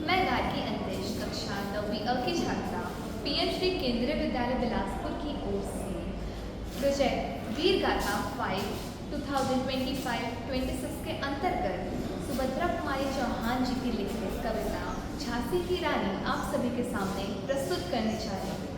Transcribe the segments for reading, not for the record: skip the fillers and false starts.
मैं गार्गी अंतरिक्ष कक्षा 9वीं अ की छात्रा पीएम श्री केंद्रीय विद्यालय बिलासपुर की ओर से प्रोजेक्ट वीर गाथा 5 2025-26 के अंतर्गत सुभद्रा कुमारी चौहान जी की लिखित कविता झांसी की रानी आप सभी के सामने प्रस्तुत करने जा रही हूँ।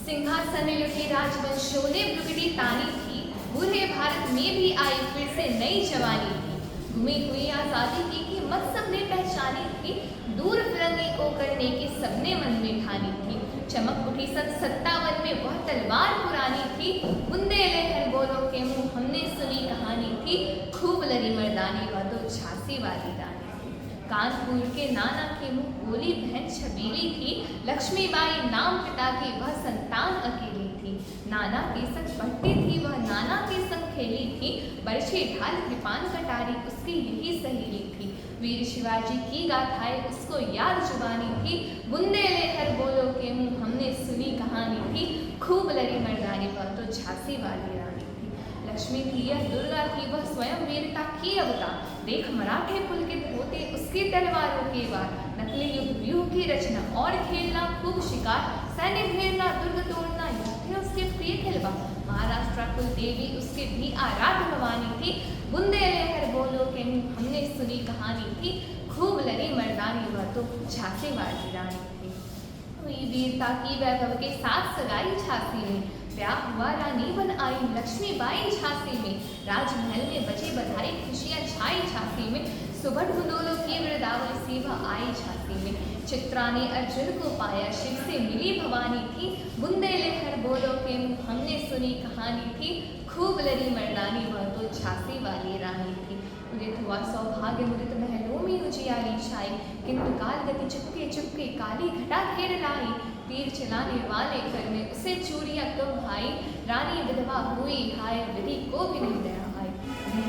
सिंहासन लुटी राजवंशों ने ब्रुगटी तानी थी, बूढ़े भारत में भी आई फिर से नई जवानी थी। घूमी हुई आजादी की कीमत सबने पहचानी थी, दूर फिरंगी को करने की सबने मन में ठानी थी। चमक उठी सन 57 में वह तलवार पुरानी थी, बुंदेले हर बोलो के मुंह हमने सुनी कहानी थी। खूब लड़ी मर्दानी वह तो झांसी वाली रानी थी। कानपुर के नाना के मुंह बोली बहन छबीली थी, लक्ष्मीबाई नाम पिता की वह संतान अकेली थी। नाना के संग पढ़ती थी वह, नाना के संग खेली थी, बरछे ढाल कृपान कटारी उसकी यही सहेली थी। वीर शिवाजी की गाथाएं उसको याद जुबानी थी, बुंदेले हर बोलो के मुंह हमने सुनी कहानी थी। खूब लड़ी मर्दानी वह तो झांसी वाली रानी थी। लक्ष्मी थी यह दुर्गा थी वह स्वयं वीरता की अवतार, देख मराठे पुलकित होते उसकी तलवारों के वार। नकली युद्ध व्यूह की रचना और खेलना खूब शिकार, सैन्य घेरना दुर्ग तोड़ना यह थे उसके प्रिय खिलवा। महाराष्ट्र कुल देवी उसके भी आराध्य भवानी थी, बुंदेले हर बोलो के मुंह हमने सुनी कहानी थी। खूब लड़ी मर्दानी वह तो झांसी वाली रानी थी। हुई वीरता की वैभव के साथ सगाई झांसी में, ब्याह हुआ रानी बन आई लक्ष्मीबाई झांसी में। राजमहल में बजे बधाई खुशियां छाई झांसी में, सुबह ढूंढोलो की वृंदावन सी वह आई झांसी में। चित्रा ने अर्जुन को पाया शिव से मिली भवानी थी, बुंदेले हर बोलो के मुंह हमने सुनी कहानी थी। खूब लड़ी मर्दानी वह तो झांसी वाली रानी थी। उदित हुआ सौभाग्य मुदित महलों में उजियारी छाई, किंतु काल गति चुपके चुपके काली घटा घेर लाई। तीर चलाने वाले कर में उसे चूड़ियां तो भाई, रानी विधवा हुई हाय विधि को भी नहीं दया आई।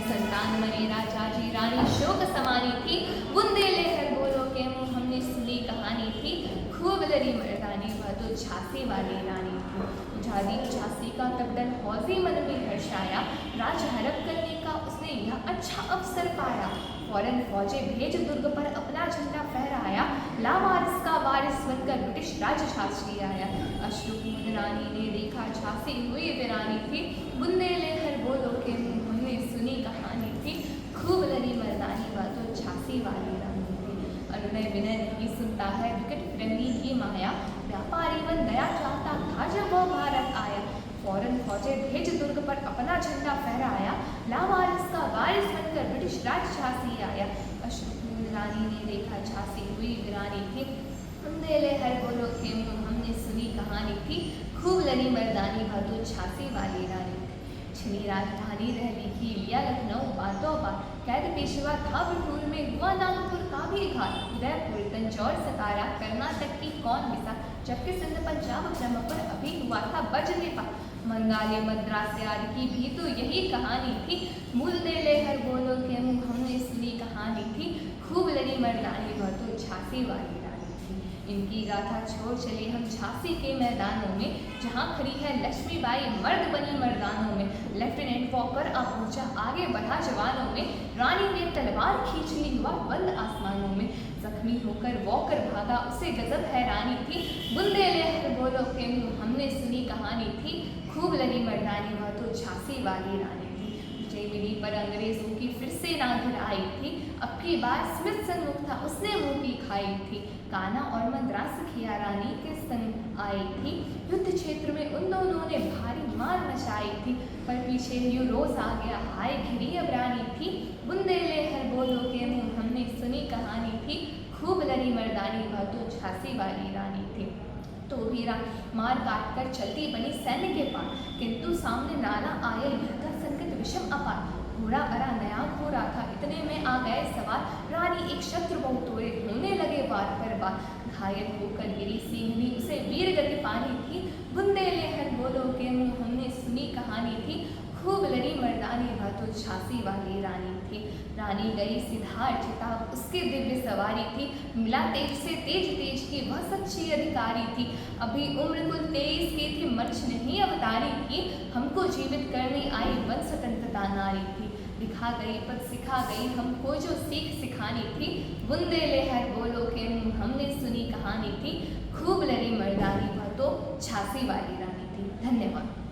संतान मरे राजा जी रानी शोक समानी थी, बुंदेले हर बोलो के मुंह हमने सुनी कहानी थी। खूब लड़ी मर्दानी वह तो झांसी वाली रानी थी। झादी झांसी का तकदन हौजी मन में हर्षाया, राज हड़प करने का उसने यह अच्छा अवसर पाया। फौरन फौजे भेज दुर्ग पर अपना झंडा फहराया, लावारिस का वारिस बनकर ब्रिटिश राज झांसी आया। अश्रुकुमुद रानी ने देखा झांसी हुई वीरानी थी, बुंदेले हर बोलो के मुंह हमने सुनी कहानी थी। खूब लड़ी मर्दानी वह तो झांसी वाली रानी थी। अनुनय विनय नहीं सुनता है विकट फिरंगी की माया, व्यापारी बन दया चाहता था जब वो भारत आया। फौरन फौजे भेज दुर्ग पर अपना झंडा फहराया, लावारिस का वारिस बनकर ब्रिटिश राज झांसी आया। अश्रुकुमुद रानी ने देखा झांसी हुई वीरानी थी, बुंदेले हर बोलो के मुंह हमने सुनी कहानी थी। खूब लड़ी मर्दानी वह तो झांसी वाली रानी थी। छिनी राजधानी रह लिखी लिया लखनऊ बातों बात, कैद पेशवा था बिठूर में हुआ नागपुर का भी घात। उदयपुर तंजौर सतारा कर्नाटक की कौन मिसा, जबकि सिंध पंजाब ब्रह्म पर अभी हुआ था वज्रपात। बंगाली मद्रास आदि की भी तो यही कहानी थी, बुंदेले हर बोलो के मुंह हमने सुनी कहानी थी। खूब लड़ी मर्दानी वह तो झांसी वाली रानी थी। इनकी गाथा छोड़ चले हम झांसी के मैदानों में, जहाँ खड़ी है लक्ष्मीबाई मर्द बनी मर्दानों में। लेफ्टिनेंट वॉकर आ पहुंचा आगे बढ़ा जवानों में, रानी ने तलवार खींच ली हुआ बंद आसमानों में। जख्मी होकर वॉकर भागा उसे गजब हैरानी थी, बुंदेले हर बोलो के मुंह हमने सुनी कहानी थी। खूब लड़ी मर्दानी वह तो झांसी वाली रानी थी। विजय मिली पर अंग्रेजों की फिर से नागिर आई थी, अब की बार स्मिथ सन्मुख था उसने मुंह की खाई थी। कान्हा और मद्रास खिया रानी के संग आई थी, युद्ध क्षेत्र में उन दोनों ने भारी मार मचाई थी। पर पीछे यूरोज आ गया हाय घिरी अब रानी थी, बुंदेले हर बोलो के मुंह हमने सुनी कहानी थी। खूब लड़ी मर्दानी वह तो झांसी वाली रानी थी। तो भी मार काट कर चलती बनी सैन्य के पार, किंतु सामने नाला आया यह संकट विषम अपार। घोड़ा अरा नया घोड़ा था इतने में आ गए सवार, रानी एक शत्रु बहु तोड़े होने लगे वार पर वार। घायल होकर गिरी सिंहनी उसे वीर गति पानी थी, बुंदेले हर बोलो के मुंह हमने सुनी कहानी थी। खूब लड़ी मर्दानी वह तो झांसी वाली रानी थी। रानी गई सिद्धार्थ चिताब उसके दिव्य सवारी थी, मिला तेज से तेज तेज की वह सच्ची अधिकारी थी। अभी उम्र कुल 23 की थी, मंच नहीं अवतारी थी, हमको जीवित करने आई वन स्वतंत्रता नारी थी। दिखा गई पद सिखा गई हमको जो सीख सिखानी थी, बुंदेले हर बोलो के मुंह कहानी थी, खूब लड़ी मर्दानी वह तो झांसी वाली रानी थी। धन्यवाद।